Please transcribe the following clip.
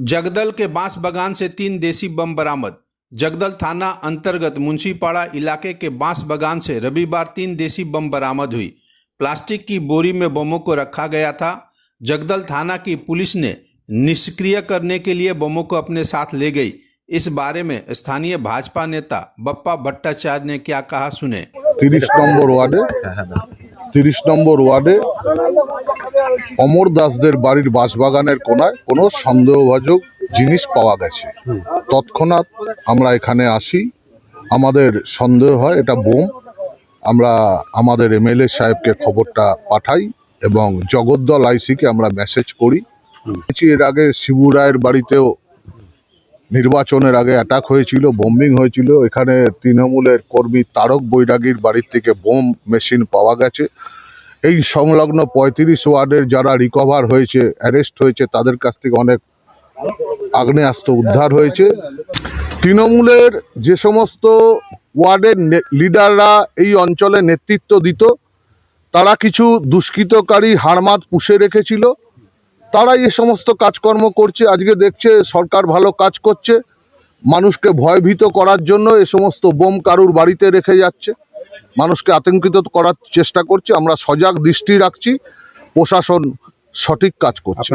जगदल के बांस बागान से 3 देसी बम बरामद। जगदल थाना अंतर्गत मुंशीपाड़ा इलाके के बांस बागान से रविवार 3 देसी बम बरामद हुई। प्लास्टिक की बोरी में बमों को रखा गया था। जगदल थाना की पुलिस ने निष्क्रिय करने के लिए बमों को अपने साथ ले गई। इस बारे में स्थानीय भाजपा नेता बप्पा भट्टाचार्य ने क्या कहा, सुने। 30 নম্বর ওয়ার্ডে অমর দাসদের বাড়ির বাঁশবাগানের কোনায় কোনো সন্দেহভাজন জিনিস পাওয়া গেছে। তৎক্ষণাৎ আমরা এখানে আসি, আমাদের সন্দেহ হয় এটা বোম। আমরা আমাদের এমএলএ সাহেবকে খবরটা পাঠাই এবং জগদ্দল আইসিকে আমরা মেসেজ করি। এর আগে শিবু রায়ের বাড়িতেও নির্বাচনের আগে অ্যাটাক হয়েছিল, বোম্বিং হয়েছিল। এখানে তৃণমূলের কর্মী তারক বৈরাগীর বাড়ির থেকে বোম মেশিন পাওয়া গেছে। এই সংলগ্ন 35 ওয়ার্ডের যারা রিকভার হয়েছে, অ্যারেস্ট হয়েছে, তাদের কাছ থেকে অনেক আগ্নেয়াস্ত্র উদ্ধার হয়েছে। তৃণমূলের যে সমস্ত ওয়ার্ডের লিডাররা এই অঞ্চলে নেতৃত্ব দিত, তারা কিছু দুষ্কৃতকারী হাড়মাত পুষে রেখেছিল। তারাই এ সমস্ত কাজকর্ম করছে। আজকে দেখছে সরকার ভালো কাজ করছে, মানুষকে ভয়ভীত করার জন্য এ সমস্ত বোম কারুর বাড়িতে রেখে যাচ্ছে, মানুষকে আতঙ্কিত করার চেষ্টা করছে। আমরা সজাগ দৃষ্টি রাখছি, প্রশাসন সঠিক কাজ করছে।